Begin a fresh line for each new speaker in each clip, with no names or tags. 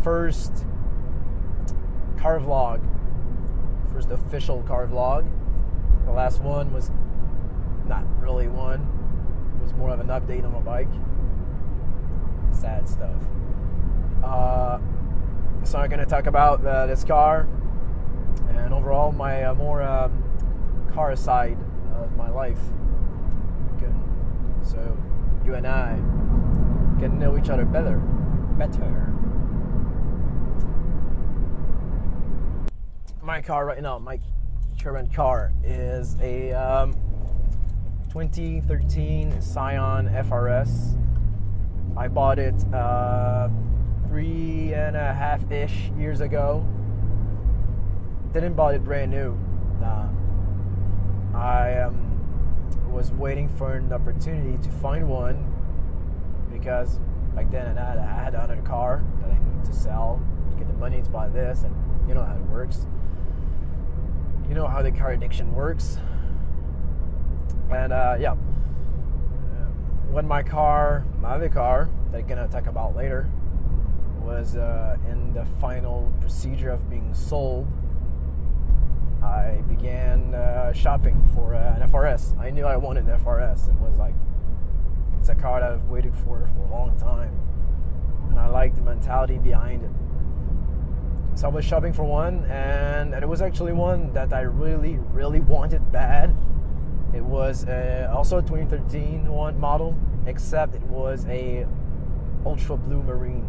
first car vlog, first official car vlog. The last one was not really one. It was more of an update on my bike. Sad stuff. So I'm going to talk about this car and overall my more car side of my life. Good. So you and I can know each other better. My car right now, my current car is a 2013 Scion FRS. I bought it 3.5-ish years ago. Didn't buy it brand new. Nah. I was waiting for an opportunity to find one because back then I had another car that I needed to sell to get the money to buy this, and you know how it works. You know how the car addiction works. And when my other car that I'm gonna talk about later, was in the final procedure of being sold, I began shopping for an FRS. I knew I wanted an FRS. It was like, it's a car that I've waited for a long time, and I liked the mentality behind it. So I was shopping for one, and it was actually one that I really, really wanted bad. It was also a 2013 one model, except it was a ultra blue marine.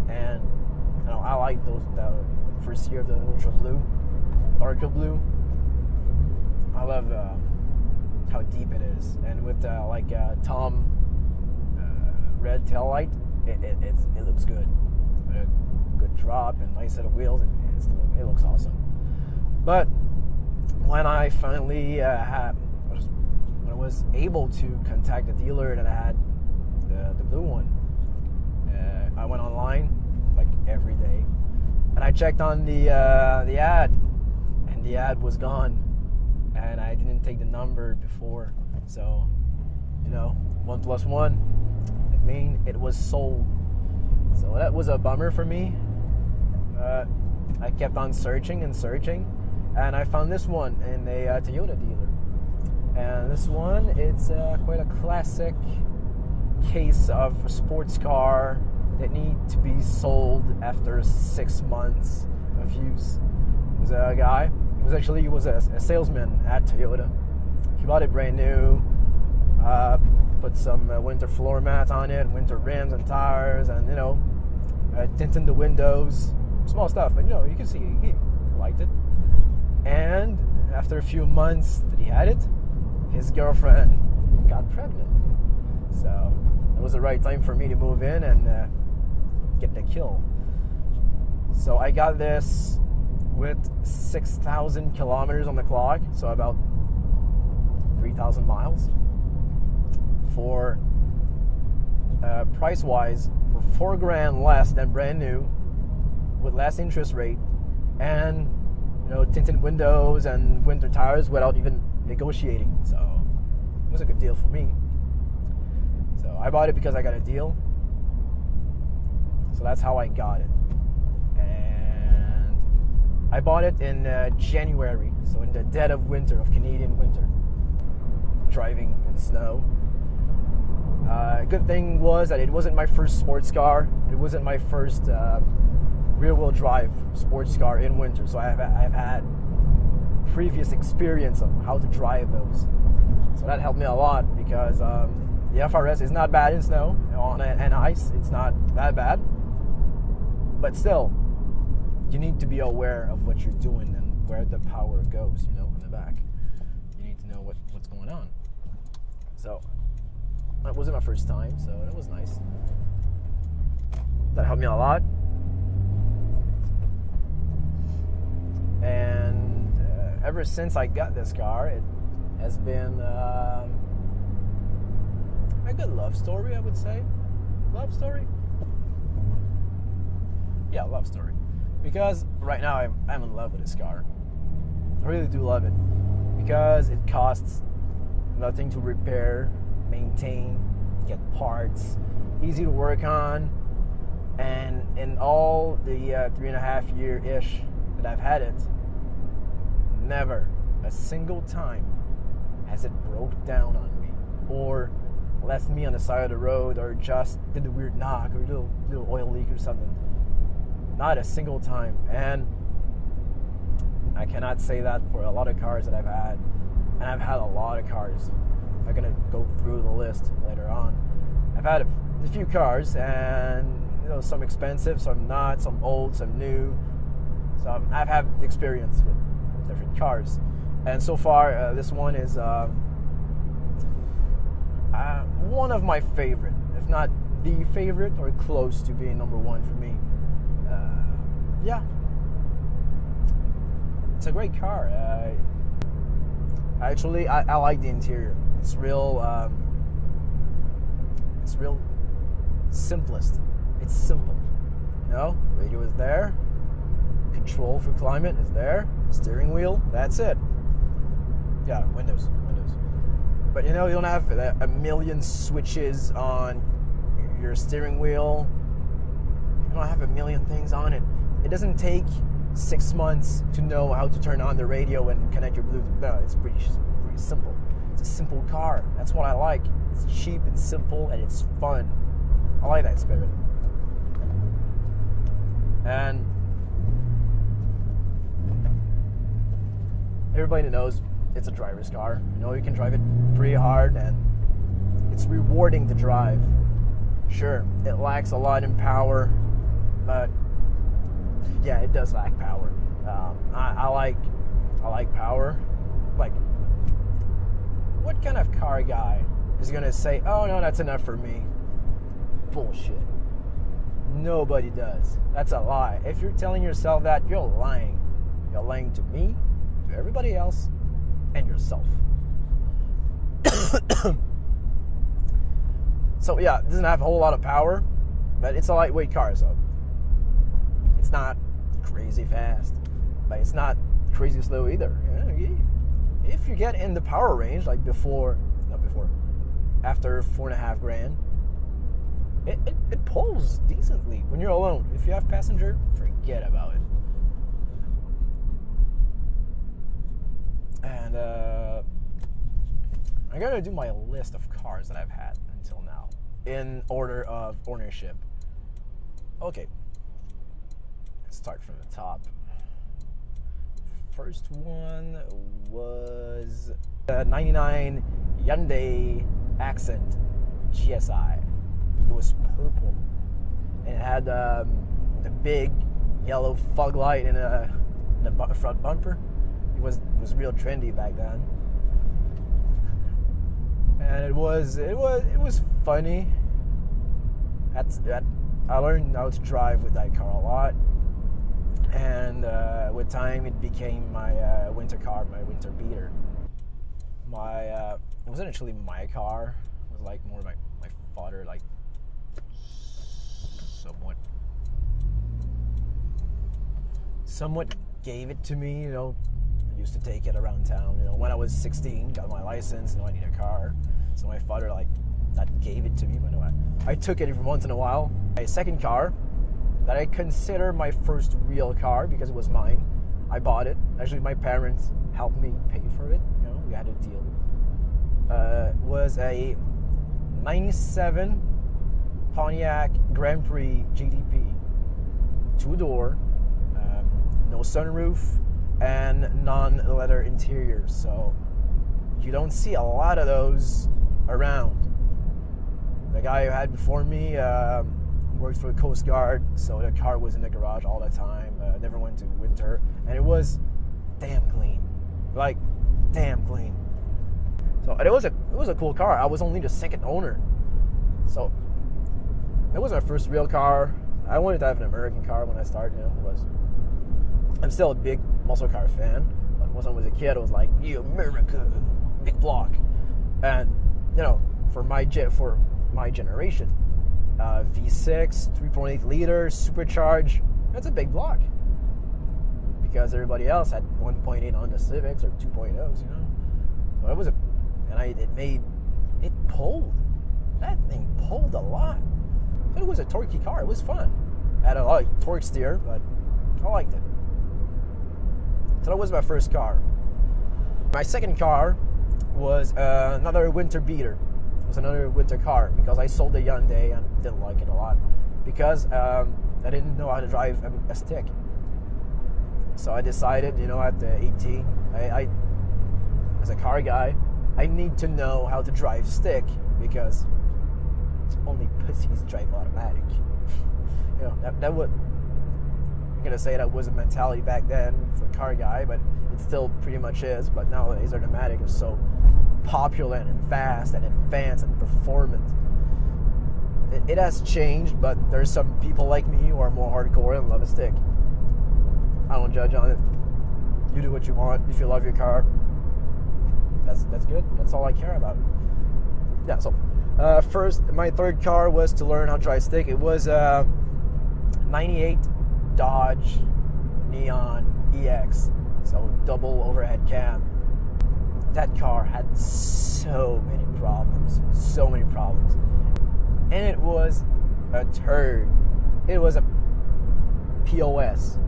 And you know, I like the first year of the ultra blue, darker blue. I love how deep it is, and with Tom red tail light, it looks good. With a good drop and nice set of wheels, it looks awesome. But when I finally when I was able to contact the dealer that I had the blue one, I went online like every day, and I checked on the ad, and the ad was gone, and I didn't take the number before, so 1 + 1, it means it was sold. So that was a bummer for me. I kept on searching, and I found this one in a Toyota dealer. And this one, it's quite a classic case of a sports car that need to be sold after 6 months of use. It was a guy. He was a salesman at Toyota. He bought it brand new. Put some winter floor mats on it, winter rims and tires, and tinted the windows. Small stuff, but you can see he liked it. And after a few months that he had it, his girlfriend got pregnant. So it was the right time for me to move in and get the kill. So I got this with 6,000 kilometers on the clock, so about 3,000 miles. For price-wise, for $4,000 less than brand new, with less interest rate, and tinted windows and winter tires without even negotiating. So it was a good deal for me. So I bought it because I got a deal. So that's how I got it. And I bought it in January, so in the dead of winter, of Canadian winter, driving in snow. Good thing was that it wasn't my first sports car. It wasn't my first rear-wheel drive sports car in winter, so I've had previous experience of how to drive those. So that helped me a lot, because the FRS is not bad in snow and ice. It's not that bad, but still, you need to be aware of what you're doing and where the power goes. In the back, you need to know what's going on. So that wasn't my first time, so that was nice. That helped me a lot. And ever since I got this car, it has been a good love story, I would say. Love story? Yeah, love story. Because right now I'm in love with this car. I really do love it. Because it costs nothing to repair, maintain, get parts, easy to work on. And in all the 3.5 year-ish that I've had it, never a single time has it broke down on me or left me on the side of the road or just did a weird knock or little oil leak or something. Not a single time. And I cannot say that for a lot of cars that I've had. And I've had a lot of cars. I'm going to go through the list later on. I've had a few cars, and some expensive, some not, some old, some new. So I've had experience with different cars. And so far, this one is one of my favorite, if not the favorite, or close to being number one for me. Yeah. It's a great car. Actually, I like the interior. It's real simplest. It's simple. Radio is there. Control for climate is there. Steering wheel, that's it. Yeah, windows. But you don't have a million switches on your steering wheel. You don't have a million things on it. It doesn't take 6 months to know how to turn on the radio and connect your Bluetooth. No, it's pretty simple. It's a simple car. That's what I like. It's cheap and simple, and it's fun. I like that spirit. And everybody knows it's a driver's car. You can drive it pretty hard, and it's rewarding to drive. Sure, it lacks a lot in power, but yeah, it does lack power. I like power. Like, what kind of car guy is gonna say, "Oh no, that's enough for me"? Bullshit. Nobody does. That's a lie. If you're telling yourself that, you're lying. You're lying to me, to everybody else, and yourself. So yeah, it doesn't have a whole lot of power, but it's a lightweight car, so it's not crazy fast, but it's not crazy slow either. If you get in the power range, like after $4,500, it pulls decently when you're alone. If you have passenger, forget about it. And I'm gonna do my list of cars that I've had until now in order of ownership. Okay, let's start from the top. First one was the 99 Hyundai Accent GSI. It was purple, and it had the big yellow fog light in the front bumper. It was real trendy back then, and it was funny. I learned how to drive with that car a lot, and with time it became my winter car, my winter beater. It wasn't actually my car. It was like more my father, like somewhat gave it to me. I used to take it around town. When I was 16, got my license. I need a car, so my father that gave it to me. But I took it every once in a while. My second car that I consider my first real car because it was mine. I bought it. Actually, my parents helped me pay for it. We had a deal. Was a 97 Pontiac Grand-Prix GTP, 2-door, no sunroof, and non-leather interior. So you don't see a lot of those around. The guy who had before me worked for the Coast Guard, so the car was in the garage all the time. Never went to winter, and it was damn clean, like damn clean. So it was a cool car. I was only the second owner, so it was my first real car. I wanted to have an American car when I started. I'm still a big muscle car fan, but when I was a kid, I was like, "Yeah, America, big block." And for my generation, V6, 3.8 liters, supercharged. That's a big block because everybody else had 1.8 on the Civics or 2.0s. So it was it pulled. That thing pulled a lot. It was a torquey car. It was fun. I had a lot of torque steer, but I liked it. So that was my first car. My second car was another winter beater. It was another winter car because I sold a Hyundai and didn't like it a lot because I didn't know how to drive a stick. So I decided, at 18, I as a car guy, I need to know how to drive stick because only pussies drive automatic. That would, I'm gonna say that was a mentality back then for a car guy, but it still pretty much is. But nowadays, automatic is so popular and fast and advanced and performant. It has changed, but there's some people like me who are more hardcore and love a stick. I don't judge on it. You do what you want. If you love your car, that's good. That's all I care about. Yeah. So first, my third car was to learn how to drive stick. It was a 98 Dodge Neon EX, so double overhead cam. That car had so many problems, and it was a turd. It was a POS,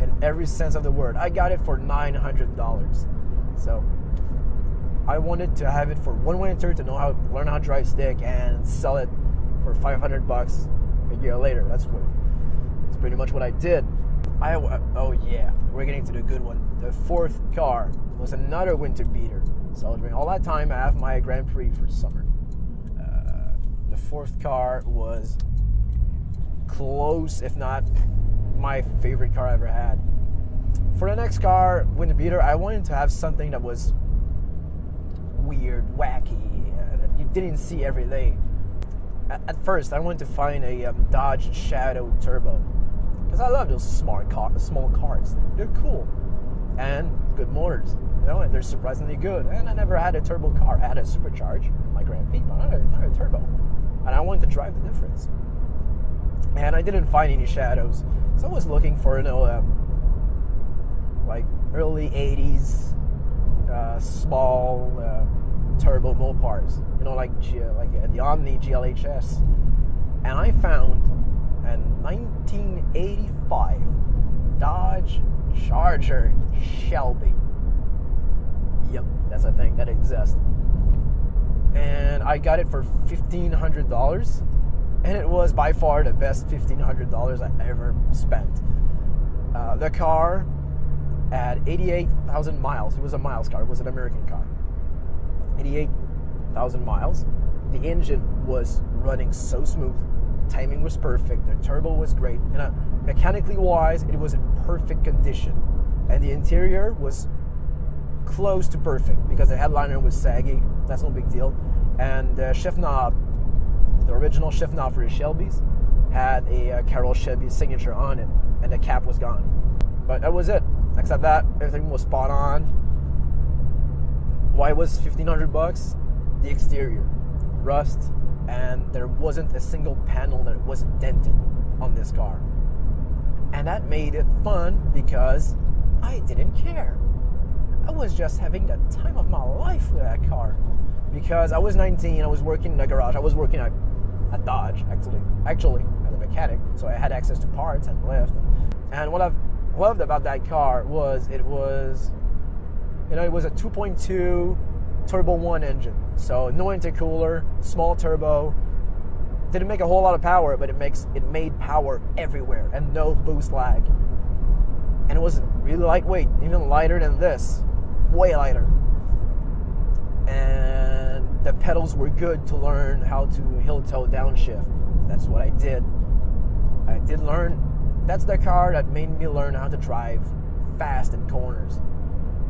in every sense of the word. I got it for $900, so I wanted to have it for one winter to learn how to drive stick and sell it for $500 a year later. That's pretty much what I did. Oh yeah, we're getting to the good one. The fourth car was another winter beater. So during all that time, I have my Grand-Prix for summer. The fourth car was close, if not my favorite car I ever had. For the next car, winter beater, I wanted to have something that was weird, wacky, that you didn't see every day. At first, I wanted to find a Dodge Shadow Turbo because I love those small cars. They're cool and good motors. And they're surprisingly good. And I never had a turbo car. I had a supercharge in my Grand-Prix, but not a turbo. And I wanted to drive the difference. And I didn't find any Shadows, so I was looking for like early '80s small turbo Mopars, like the Omni GLHS. And I found a 1985 Dodge Charger Shelby. Yep, that's a thing that exists. And I got it for $1,500, and it was by far the best $1,500 I ever spent. The car had 88,000 miles. It was a miles car. It was an American car. 88,000 miles. The engine was running so smooth. Timing was perfect. The turbo was great. And mechanically wise, it was in perfect condition. And the interior was close to perfect because the headliner was saggy. That's no big deal. And the shift knob, the original shift knob for the Shelbys, had a Carroll Shelby signature on it, and the cap was gone. But that was it. Except that, everything was spot on. Why was $1,500? The exterior, rust, and there wasn't a single panel that wasn't dented on this car. And that made it fun because I didn't care. I was just having the time of my life with that car. Because I was 19, I was working in the garage. I was working at Dodge, actually, as a mechanic. So I had access to parts and lift. And what I've loved about that car was it was a 2.2 turbo 1 engine. So no intercooler, small turbo. Didn't make a whole lot of power, but it made power everywhere and no boost lag. And it was really lightweight, even lighter than this, way lighter. And the pedals were good to learn how to heel toe downshift. That's what I did. I did learn. That's the car that made me learn how to drive fast in corners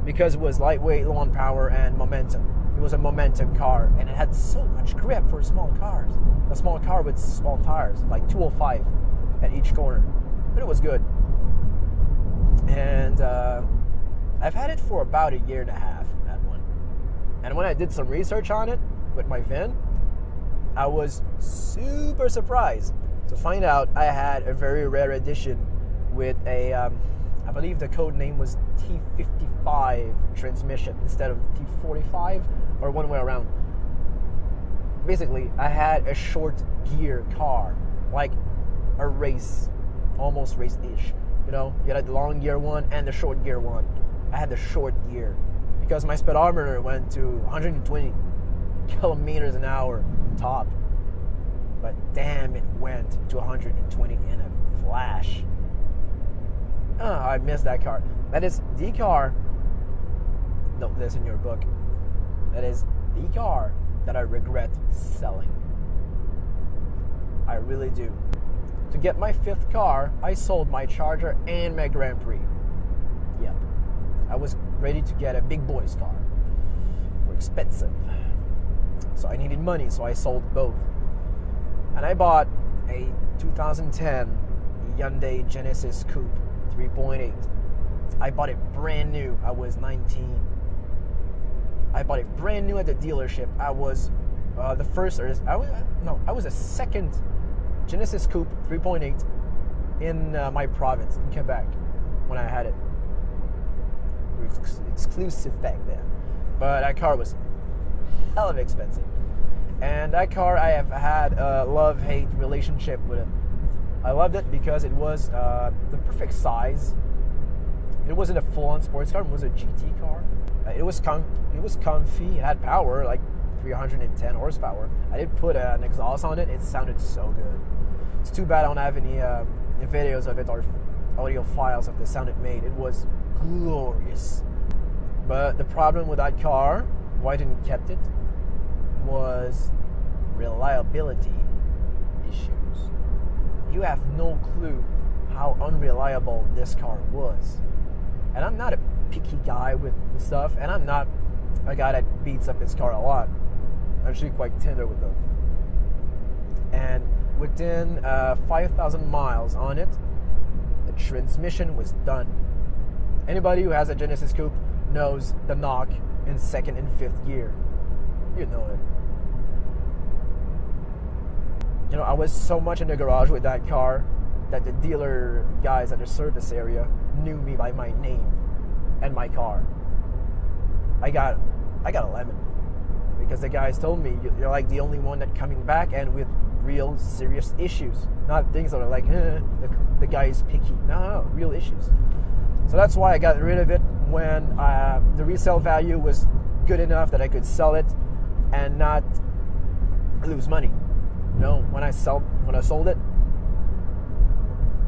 because it was lightweight, low on power, and momentum. It was a momentum car, and it had so much grip for small cars. A small car with small tires, like 205 at each corner. But it was good. And I've had it for about a year and a half, that one. And when I did some research on it with my VIN, I was super surprised to find out I had a very rare edition with a, I believe the code name was T55 transmission instead of T45 or one way around. Basically, I had a short gear car like a race, almost race-ish. You had the long gear one and the short gear one. I had the short gear because my speedometer went to 120 kilometers an hour top. But damn, it went to 120 in a flash. Oh, I missed that car. That is the car. Note this in your book. That is the car that I regret selling. I really do. To get my 5th car, I sold my Charger and my Grand-Prix. Yep. I was ready to get a big boy's car. Were expensive. So I needed money, so I sold both. And I bought a 2010 Hyundai Genesis Coupe 3.8. I bought it brand new. I was 19. I bought it brand new at the dealership. I was I was the second Genesis Coupe 3.8 in my province, in Quebec, when I had it. It was exclusive back then. But that car was hell of expensive. And that car, I have had a love-hate relationship with it. I loved it because it was the perfect size. It wasn't a full-on sports car. It was a GT car. It was comfy. It had power, like 310 horsepower. I did put an exhaust on it. It sounded so good. It's too bad I don't have any videos of it or audio files of the sound it made. It was glorious. But the problem with that car, why I didn't kept it, was reliability issues. You have no clue how unreliable this car was. And I'm not a picky guy with stuff, and I'm not a guy that beats up his car a lot. I'm actually quite tender with them. And within 5,000 miles on it, the transmission was done. Anybody who has a Genesis Coupe knows the knock in 2nd and 5th gear. You know it. I was so much in the garage with that car that the dealer guys at the service area knew me by my name and my car. I got a lemon because the guys told me you're like the only one that coming back and with real serious issues, not things that are like the guy is picky. No, real issues. So that's why I got rid of it when the resale value was good enough that I could sell it and not lose money. When I sold it,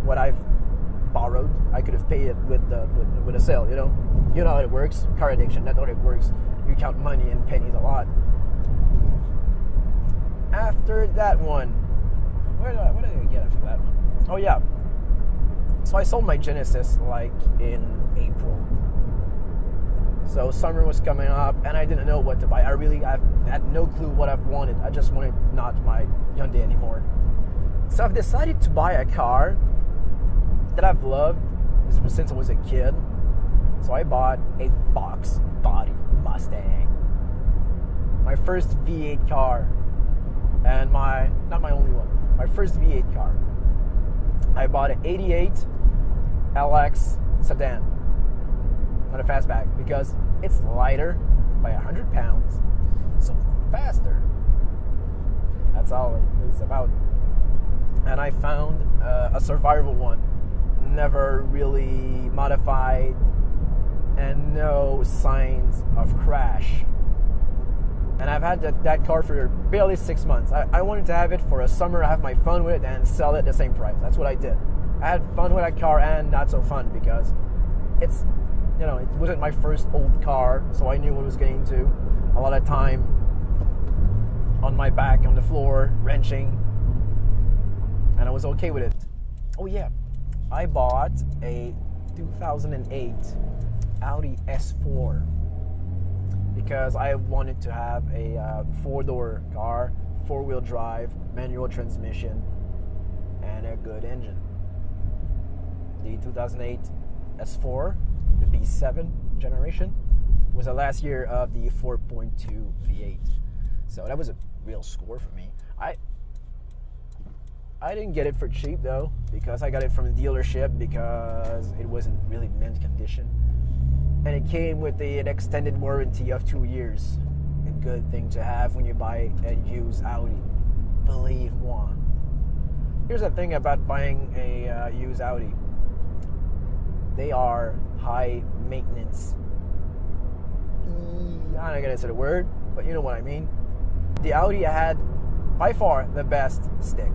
what I've borrowed, I could have paid it with a sale. You know how it works. Car addiction. That's how it works. You count money in pennies a lot. After that one, what did I get after that one? Oh yeah. So I sold my Genesis like in April. So summer was coming up, and I didn't know what to buy. I had no clue what I wanted. I just wanted not my Hyundai anymore. So I've decided to buy a car that I've loved since I was a kid. So I bought a Fox body Mustang. My first V8 car, and not my only one. My first V8 car. I bought an 88 LX sedan on a fastback because it's lighter by 100 pounds, so faster. That's all it's about. And I found a survival one, never really modified, and no signs of crash. And I've had that car for barely 6 months. I wanted to have it for a summer, have my fun with it, and sell it at the same price. That's what I did. I had fun with that car and not so fun because it wasn't my first old car, so I knew what I was getting into. A lot of time on my back on the floor, wrenching, and I was okay with it. Oh yeah, I bought a 2008 Audi S4 because I wanted to have a 4-door car, 4-wheel drive, manual transmission, and a good engine. The 2008 S4, the B7 generation, was the last year of the 4.2 V8. So that was a real score for me. I didn't get it for cheap though, because I got it from the dealership because it wasn't really mint condition. And it came with an extended warranty of 2 years. A good thing to have when you buy a used Audi. Believe moi. Here's the thing about buying a used Audi. They are high maintenance. I'm not gonna say the word, but you know what I mean. The Audi had by far the best stick.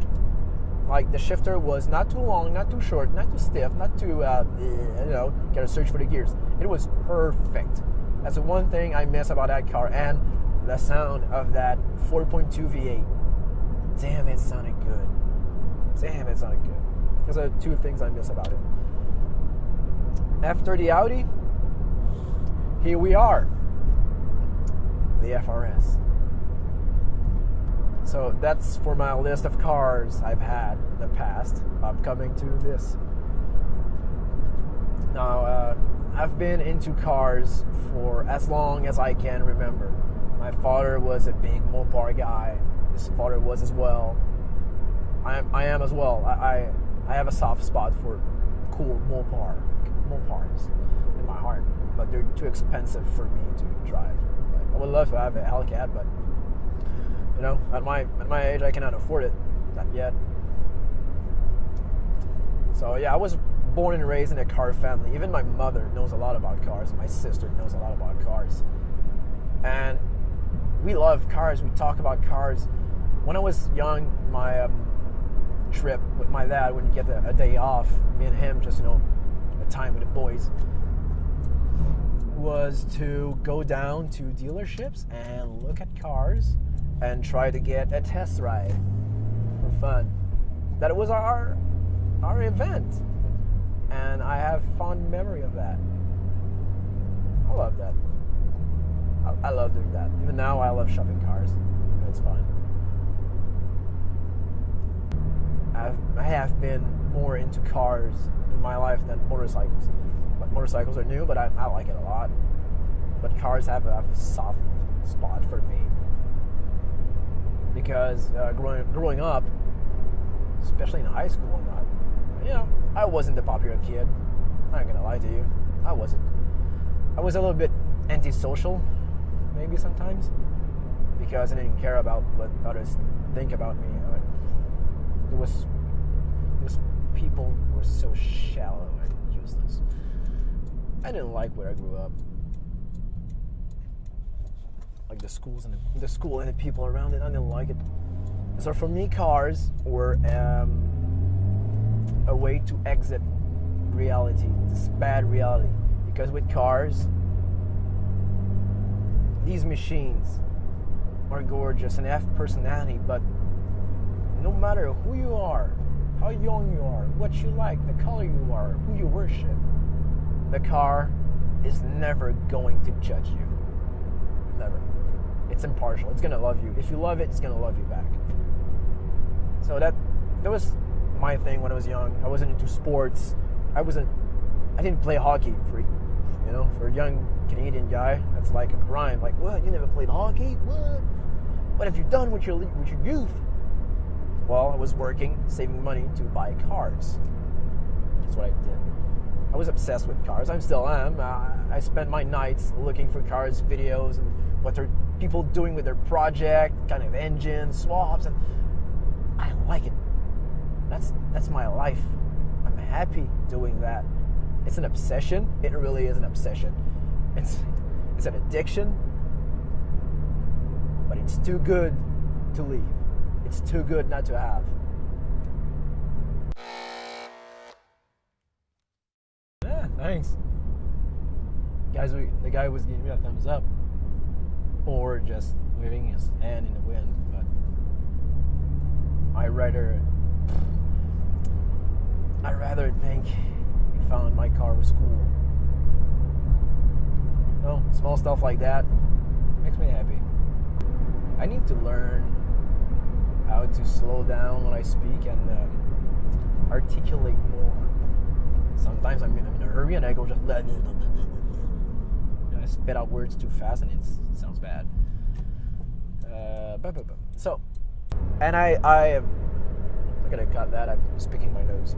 Like the shifter was not too long, not too short, not too stiff, not too gotta search for the gears. It was perfect. That's the one thing I miss about that car, and the sound of that 4.2 V8. Damn, it sounded good. Those are two things I miss about it. After the Audi, here we are, the FRS. So that's for my list of cars I've had in the past, upcoming to this. Now, I've been into cars for as long as I can remember. My father was a big Mopar guy. His father was as well. I am as well. I have a soft spot for cool Mopars in my heart, but they're too expensive for me to drive. Like, I would love to have a Hellcat, but at my age, I cannot afford it. Not yet. So yeah, I was born and raised in a car family. Even my mother knows a lot about cars. My sister knows a lot about cars, and we love cars. We talk about cars. When I was young, my trip with my dad, when you get a day off, me and him, just a time with the boys, was to go down to dealerships and look at cars and try to get a test ride for fun. That was our event, and I have fond memory of that. I love that. I love doing that. Even now, I love shopping cars. It's fun. I have been more into cars in my life than motorcycles. But motorcycles are new, but I like it a lot. But cars have a soft spot for me. Because growing up, especially in high school and that, I wasn't the popular kid. I'm not gonna lie to you. I wasn't. I was a little bit antisocial, maybe sometimes, because I didn't care about what others think about me. There was people who were so shallow and useless. I didn't like where I grew up. Like the school and the people around it, I didn't like it. So for me, cars were a way to exit reality, this bad reality. Because with cars, these machines are gorgeous and have personality, but no matter who you are, how young you are, what you like, the color you are, who you worship, the car is never going to judge you. Never. It's impartial. It's going to love you. If you love it, it's going to love you back. So that was my thing when I was young. I wasn't into sports. I didn't play hockey for a young Canadian guy. That's like a crime. Like, what? You never played hockey? What have you done with your youth? Well, I was working, saving money to buy cars. That's what I did. I was obsessed with cars. I still am. I spent my nights looking for cars, videos, and what are people doing with their project, kind of engine swaps, and I like it. That's my life. I'm happy doing that. It's an obsession. It really is an obsession. It's an addiction, but it's too good to leave. It's too good not to have. Yeah, thanks. Guys, the guy was giving me a thumbs up, or just waving his hand in the wind, but I'd rather think he found my car was cool. No, small stuff like that makes me happy. I need to learn how to slow down when I speak and articulate more. Sometimes I'm in a hurry and I go just I spit out words too fast and it sounds bad. So, and I'm gonna cut that. I'm speaking my nose.